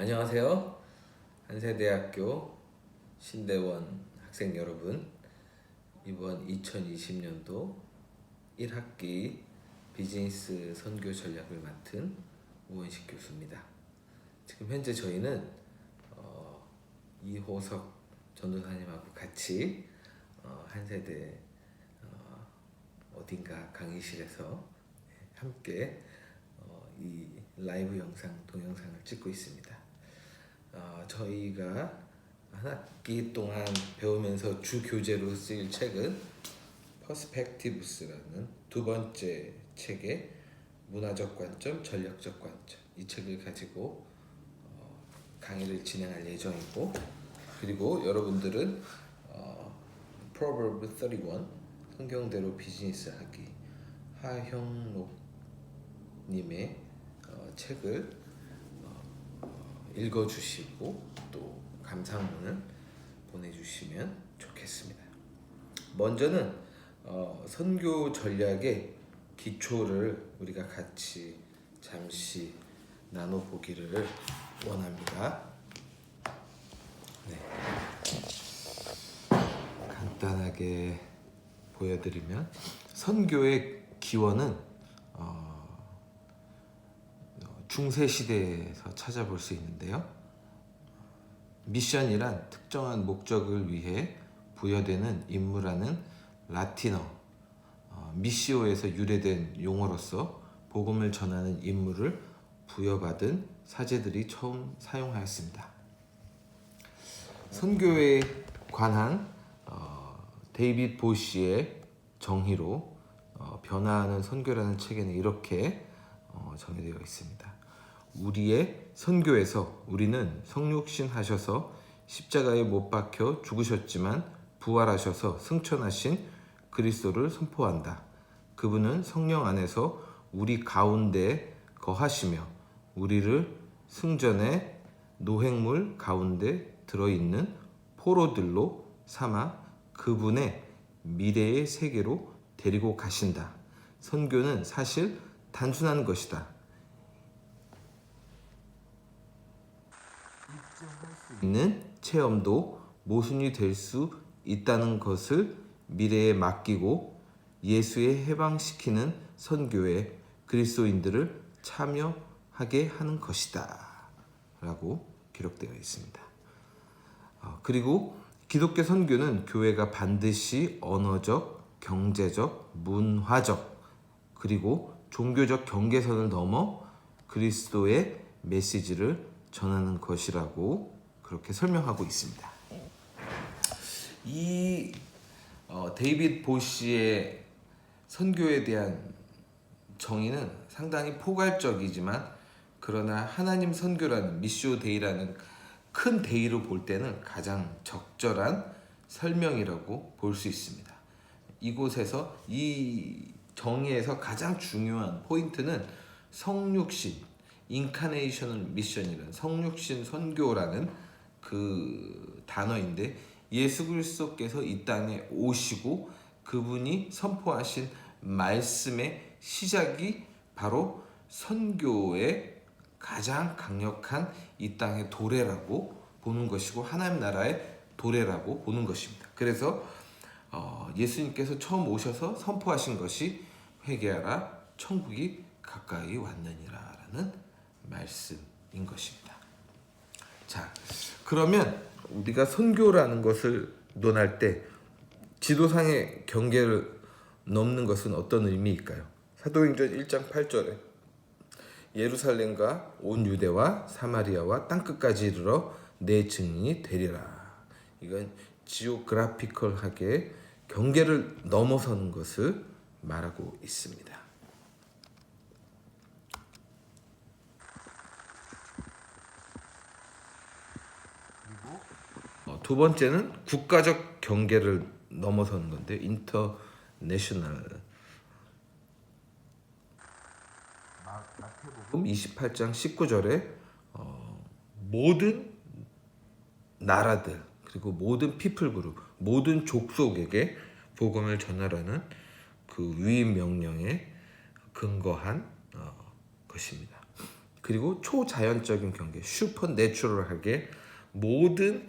안녕하세요. 한세대학교 신대원 학생 여러분, 이번 2020년도 1학기 비즈니스 선교 전략을 맡은 우원식 교수입니다. 지금 현재 저희는 이호석 전도사님하고 같이 한세대 어딘가 강의실에서 함께 이 라이브 영상, 동영상을 찍고 있습니다. 저희가 한 학기 동안 배우면서 주 교재로 쓰일 책은 퍼스펙티브스라는 두 번째 책의 문화적 관점, 전략적 관점, 이 책을 가지고 강의를 진행할 예정이고, 그리고 여러분들은 Proverb 31 성경대로 비즈니스 하기 하형록 님의 책을 읽어주시고 또 감상문을 보내주시면 좋겠습니다. 먼저는 선교 전략의 기초를 우리가 같이 잠시 나눠보기를 원합니다. 네. 간단하게 보여드리면, 선교의 기원은 중세시대에서 찾아볼 수 있는데요. 미션이란 특정한 목적을 위해 부여되는 임무라는 라틴어 미시오에서 유래된 용어로서 복음을 전하는 임무를 부여받은 사제들이 처음 사용하였습니다. 선교에 관한 데이빗 보시의 정의로 변화하는 선교라는 책에는 이렇게 정의되어 있습니다. 우리의 선교에서 우리는 성육신 하셔서 십자가에 못 박혀 죽으셨지만 부활하셔서 승천하신 그리스도를 선포한다. 그분은 성령 안에서 우리 가운데 거하시며 우리를 승전의 노획물 가운데 들어있는 포로들로 삼아 그분의 미래의 세계로 데리고 가신다. 선교는 사실 단순한 것이다. 있는 체험도 모순이 될 수 있다는 것을 미래에 맡기고 예수의 해방시키는 선교에 그리스도인들을 참여하게 하는 것이다 라고 기록되어 있습니다. 그리고 기독교 선교는 교회가 반드시 언어적, 경제적, 문화적 그리고 종교적 경계선을 넘어 그리스도의 메시지를 전하는 것이라고 그렇게 설명하고 있습니다. 이 데이빗 보시의 선교에 대한 정의는 상당히 포괄적이지만, 그러나 하나님 선교라는 미시오 데이라는 큰 데이로 볼 때는 가장 적절한 설명이라고 볼 수 있습니다. 이곳에서 이 정의에서 가장 중요한 포인트는 성육신, 인카네이셔널 미션이라는 성육신 선교라는 그 단어인데, 예수 그리스도께서 이 땅에 오시고 그분이 선포하신 말씀의 시작이 바로 선교의 가장 강력한 이 땅의 도래라고 보는 것이고, 하나님 나라의 도래라고 보는 것입니다. 그래서 예수님께서 처음 오셔서 선포하신 것이 회개하라, 천국이 가까이 왔느니라 라는 말씀인 것입니다. 자, 그러면 우리가 선교라는 것을 논할 때 지도상의 경계를 넘는 것은 어떤 의미일까요? 사도행전 1장 8절에 예루살렘과 온 유대와 사마리아와 땅끝까지 이르러 내 증인이 되리라. 이건 지오그래피컬하게 경계를 넘어서는 것을 말하고 있습니다. 두 번째는 국가적 경계를 넘어서는 건데, 인터내셔널. 마태복음 28장 19절에 모든 나라들 그리고 모든 피플 그룹, 모든 족속에게 복음을 전하라는 그 위임 명령에 근거한 것입니다. 그리고 초자연적인 경계, 슈퍼내추럴하게 모든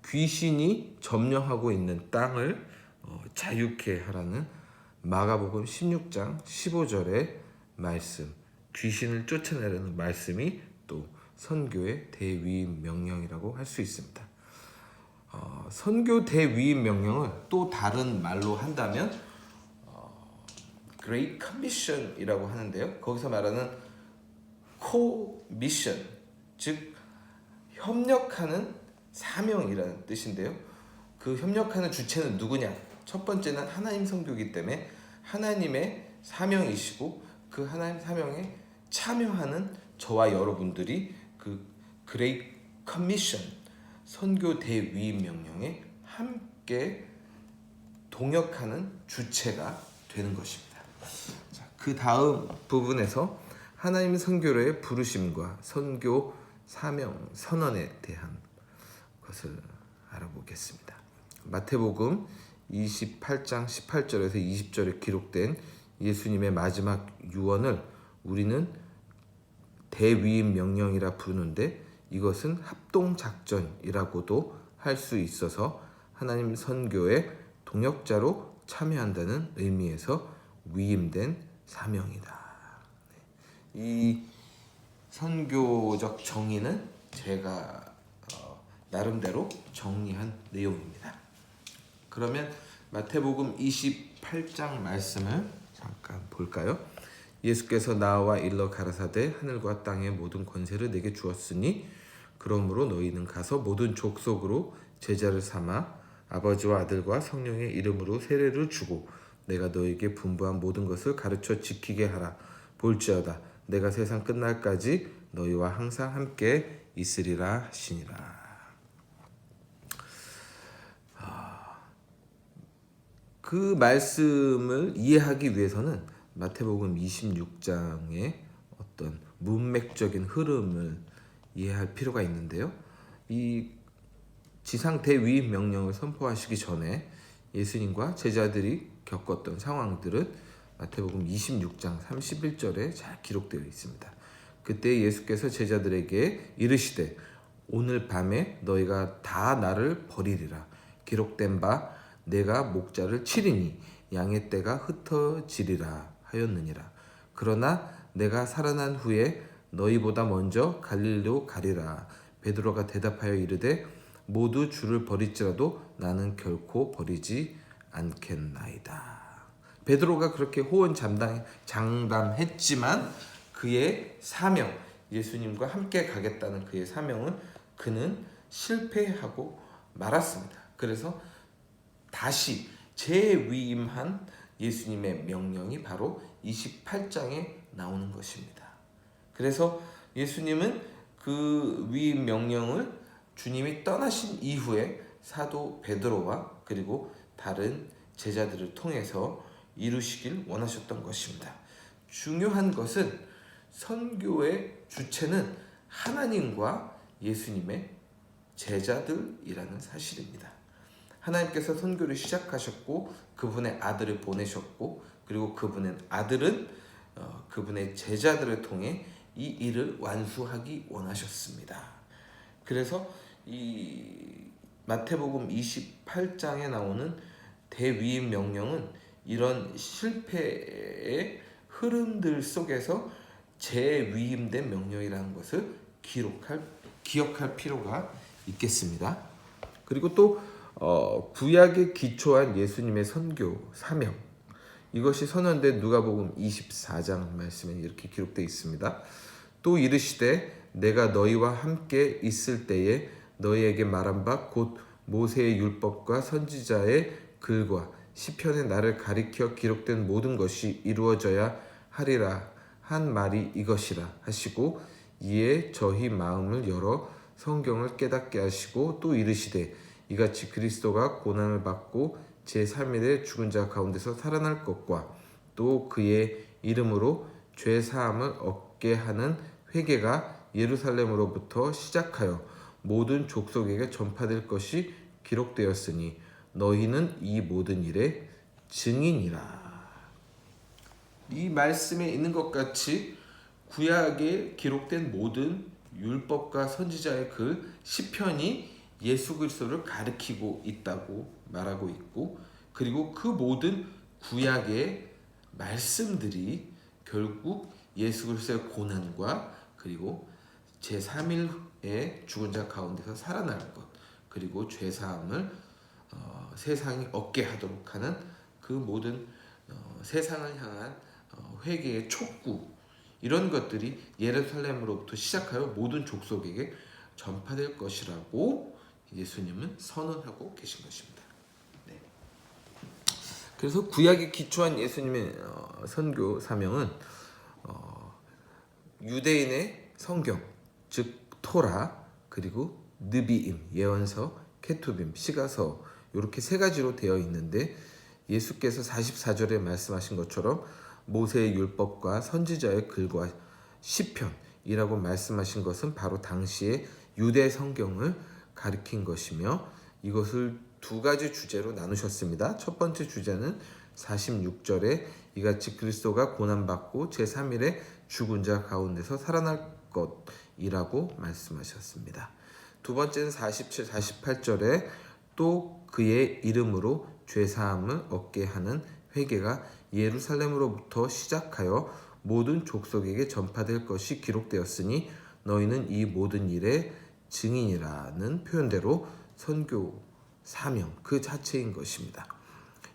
귀신이 점령하고 있는 땅을 자유케 하라는 마가복음 16장 15절의 말씀, 귀신을 쫓아내라는 말씀이 또 선교의 대위임 명령이라고 할 수 있습니다. 선교 대위임 명령을 또 다른 말로 한다면 Great Commission이라고 하는데요. 거기서 말하는 Co-mission, 즉 협력하는 사명이라는 뜻인데요. 그 협력하는 주체는 누구냐? 첫 번째는 하나님 선교이기 때문에 하나님의 사명이시고 그 하나님 사명에 참여하는 저와 여러분들이 그 Great Commission, 선교 대위임 명령에 함께 동역하는 주체가 되는 것입니다. 자, 그 다음 부분에서 하나님 선교로의 부르심과 선교 사명 선언에 대한 것을 알아보겠습니다. 마태복음 28장 18절에서 20절에 기록된 예수님의 마지막 유언을 우리는 대위임 명령이라 부르는데 이것은 합동작전이라고도 할 수 있어서 하나님 선교의 동역자로 참여한다는 의미에서 위임된 사명이다. 이 선교적 정의는 제가 나름대로 정리한 내용입니다. 그러면 마태복음 28장 말씀을 잠깐 볼까요? 예수께서 나와 일러 가라사대 하늘과 땅의 모든 권세를 내게 주었으니 그러므로 너희는 가서 모든 족속으로 제자를 삼아 아버지와 아들과 성령의 이름으로 세례를 주고 내가 너에게 분부한 모든 것을 가르쳐 지키게 하라. 볼지어다 내가 세상 끝날까지 너희와 항상 함께 있으리라 하시니라. 그 말씀을 이해하기 위해서는 마태복음 26장의 어떤 문맥적인 흐름을 이해할 필요가 있는데요. 이 지상 대위임 명령을 선포하시기 전에 예수님과 제자들이 겪었던 상황들은 마태복음 26장 31절에 잘 기록되어 있습니다. 그때 예수께서 제자들에게 이르시되 오늘 밤에 너희가 다 나를 버리리라. 기록된 바 내가 목자를 치리니 양의 떼가 흩어지리라 하였느니라. 그러나 내가 살아난 후에 너희보다 먼저 갈릴리로 가리라. 베드로가 대답하여 이르되 모두 주를 버릴지라도 나는 결코 버리지 않겠나이다. 베드로가 그렇게 호언장담했지만 그의 사명, 예수님과 함께 가겠다는 그의 사명은 그는 실패하고 말았습니다. 그래서 다시 재위임한 예수님의 명령이 바로 28장에 나오는 것입니다. 그래서 예수님은 그 위임 명령을 주님이 떠나신 이후에 사도 베드로와 그리고 다른 제자들을 통해서 이루시길 원하셨던 것입니다. 중요한 것은 선교의 주체는 하나님과 예수님의 제자들이라는 사실입니다. 하나님께서 선교를 시작하셨고 그분의 아들을 보내셨고 그리고 그분의 아들은 그분의 제자들을 통해 이 일을 완수하기 원하셨습니다. 그래서 이 마태복음 28장에 나오는 대위임 명령은 이런 실패의 흐름들 속에서 재위임된 명령이라는 것을 기억할 필요가 있겠습니다. 그리고 또 구약에 기초한 예수님의 선교 사명, 이것이 선언된 누가복음 24장 말씀에 이렇게 기록되어 있습니다. 또 이르시되 내가 너희와 함께 있을 때에 너희에게 말한 바 곧 모세의 율법과 선지자의 글과 시편에 나를 가리켜 기록된 모든 것이 이루어져야 하리라 한 말이 이것이라 하시고 이에 저희 마음을 열어 성경을 깨닫게 하시고 또 이르시되 이같이 그리스도가 고난을 받고 제3일에 죽은 자 가운데서 살아날 것과 또 그의 이름으로 죄 사함을 얻게 하는 회개가 예루살렘으로부터 시작하여 모든 족속에게 전파될 것이 기록되었으니 너희는 이 모든 일의 증인이라. 이 말씀에 있는 것 같이 구약에 기록된 모든 율법과 선지자의 글 시편이 예수 그리스도를 가리키고 있다고 말하고 있고, 그리고 그 모든 구약의 말씀들이 결국 예수 그리스도의 고난과 그리고 제3일에 죽은 자 가운데서 살아날 것, 그리고 죄사함을 세상이 얻게 하도록 하는 그 모든 세상을 향한 회개의 촉구, 이런 것들이 예루살렘으로부터 시작하여 모든 족속에게 전파될 것이라고 예수님은 선언하고 계신 것입니다. 네. 그래서 구약에 기초한 예수님의 선교 사명은 유대인의 성경, 즉 토라, 그리고 느비임, 예언서, 케투빔, 시가서, 이렇게 세 가지로 되어 있는데, 예수께서 44절에 말씀하신 것처럼 모세의 율법과 선지자의 글과 시편이라고 말씀하신 것은 바로 당시의 유대 성경을 가리킨 것이며, 이것을 두 가지 주제로 나누셨습니다. 첫 번째 주제는 46절에 이같이 그리스도가 고난받고 제3일에 죽은 자 가운데서 살아날 것이라고 말씀하셨습니다. 두 번째는 47, 48절에 또 그의 이름으로 죄사함을 얻게 하는 회개가 예루살렘으로부터 시작하여 모든 족속에게 전파될 것이 기록되었으니 너희는 이 모든 일의 증인이라는 표현대로 선교 사명 그 자체인 것입니다.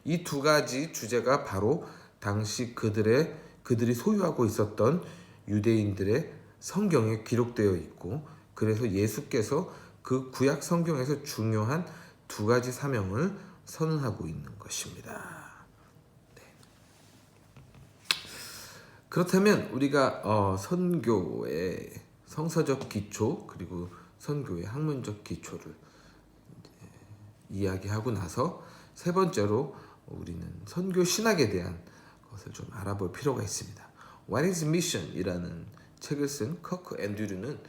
이 두 가지 주제가 바로 당시 그들이 소유하고 있었던 유대인들의 성경에 기록되어 있고, 그래서 예수께서 그 구약 성경에서 중요한 두 가지 사명을 선언하고 있는 것입니다. 네. 그렇다면 우리가 선교의 성서적 기초 그리고 선교의 학문적 기초를 이야기하고 나서 세 번째로 우리는 선교 신학에 대한 것을 좀 알아볼 필요가 있습니다. What is Mission? 이라는 책을 쓴 커크 앤드류는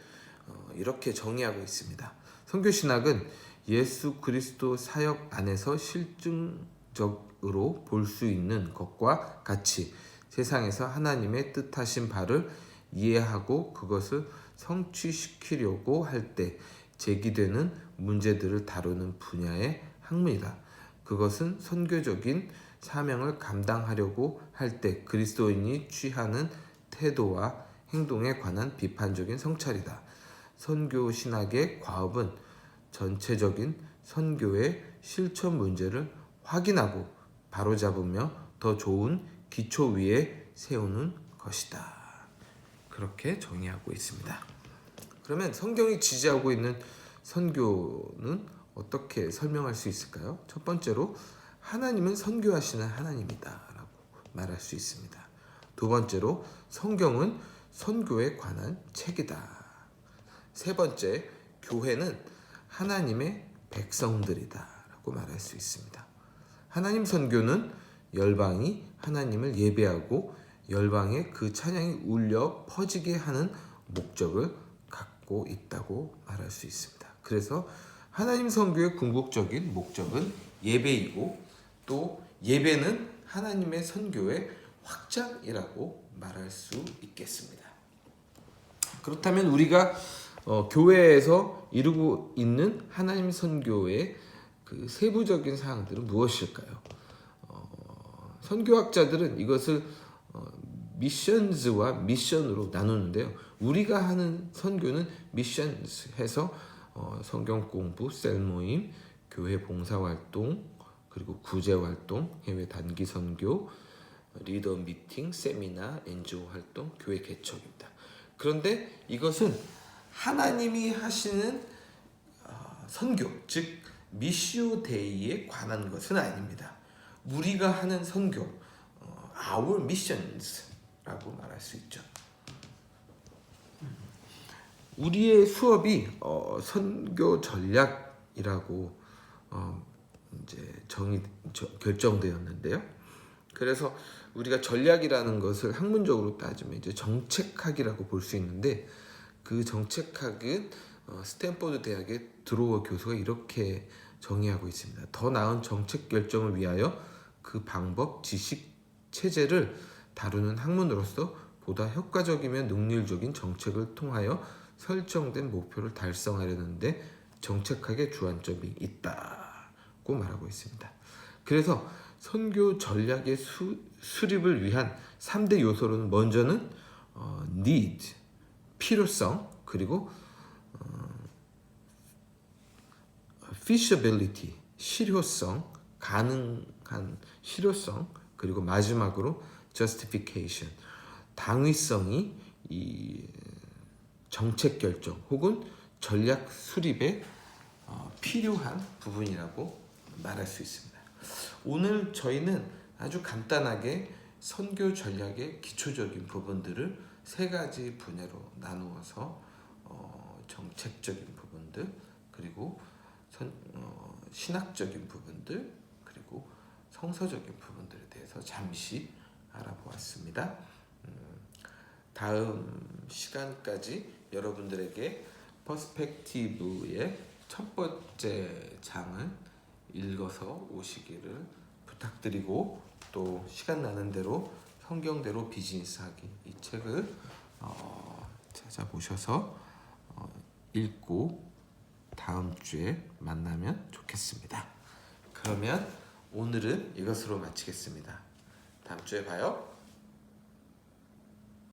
이렇게 정의하고 있습니다. 선교 신학은 예수 그리스도 사역 안에서 실증적으로 볼 수 있는 것과 같이 세상에서 하나님의 뜻하신 바를 이해하고 그것을 성취시키려고 할 때 제기되는 문제들을 다루는 분야의 학문이다. 그것은 선교적인 사명을 감당하려고 할 때 그리스도인이 취하는 태도와 행동에 관한 비판적인 성찰이다. 선교 신학의 과업은 전체적인 선교의 실천 문제를 확인하고 바로잡으며 더 좋은 기초 위에 세우는 것이다. 그렇게 정의하고 있습니다. 그러면 성경이 지지하고 있는 선교는 어떻게 설명할 수 있을까요? 첫 번째로 하나님은 선교하시는 하나님이다 라고 말할 수 있습니다. 두 번째로 성경은 선교에 관한 책이다. 세 번째, 교회는 하나님의 백성들이다 라고 말할 수 있습니다. 하나님 선교는 열방이 하나님을 예배하고 열방에 그 찬양이 울려 퍼지게 하는 목적을 갖고 있다고 말할 수 있습니다. 그래서 하나님 선교의 궁극적인 목적은 예배이고, 또 예배는 하나님의 선교의 확장이라고 말할 수 있겠습니다. 그렇다면 우리가 교회에서 이루고 있는 하나님 선교의 그 세부적인 사항들은 무엇일까요? 선교학자들은 이것을 미션즈와 미션으로 나누는데요. 우리가 하는 선교는 미션즈 해서 성경 공부, 셀 모임, 교회 봉사활동, 그리고 구제활동, 해외 단기 선교, 리더 미팅, 세미나, NGO 활동, 교회 개척입니다. 그런데 이것은 하나님이 하시는 선교, 즉 미시오 데이에 관한 것은 아닙니다. 우리가 하는 선교, our missions라고 말할 수 있죠. 우리의 수업이 선교 전략이라고 이제 결정되었는데요. 그래서 우리가 전략이라는 것을 학문적으로 따지면 이제 정책학이라고 볼 수 있는데, 그 정책학은 스탠포드 대학의 드로워 교수가 이렇게 정의하고 있습니다. 더 나은 정책 결정을 위하여 그 방법, 지식, 체제를 다루는 학문으로서 보다 효과적이며 능률적인 정책을 통하여 설정된 목표를 달성하려는데 정책학의 주안점이 있다고 말하고 있습니다. 그래서 선교 전략의 수립을 위한 3대 요소로는 먼저는 need, 필요성, 그리고 feasibility, 실효성, 가능한 실효성, 그리고 마지막으로 justification, 당위성이 이 정책 결정 혹은 전략 수립에 필요한 부분이라고 말할 수 있습니다. 오늘 저희는 아주 간단하게 선교 전략의 기초적인 부분들을 세 가지 분야로 나누어서 정책적인 부분들, 그리고 신학적인 부분들, 그리고 성서적인 부분들에 대해서 잠시 알아보았습니다. 다음 시간까지 여러분들에게 퍼스펙티브의 첫 번째 장을 읽어서 오시기를 부탁드리고, 또 시간 나는 대로 성경대로 비즈니스하기 이 책을 찾아보셔서 읽고 다음 주에 만나면 좋겠습니다. 그러면 오늘은 이것으로 마치겠습니다. 다음 주에 봐요.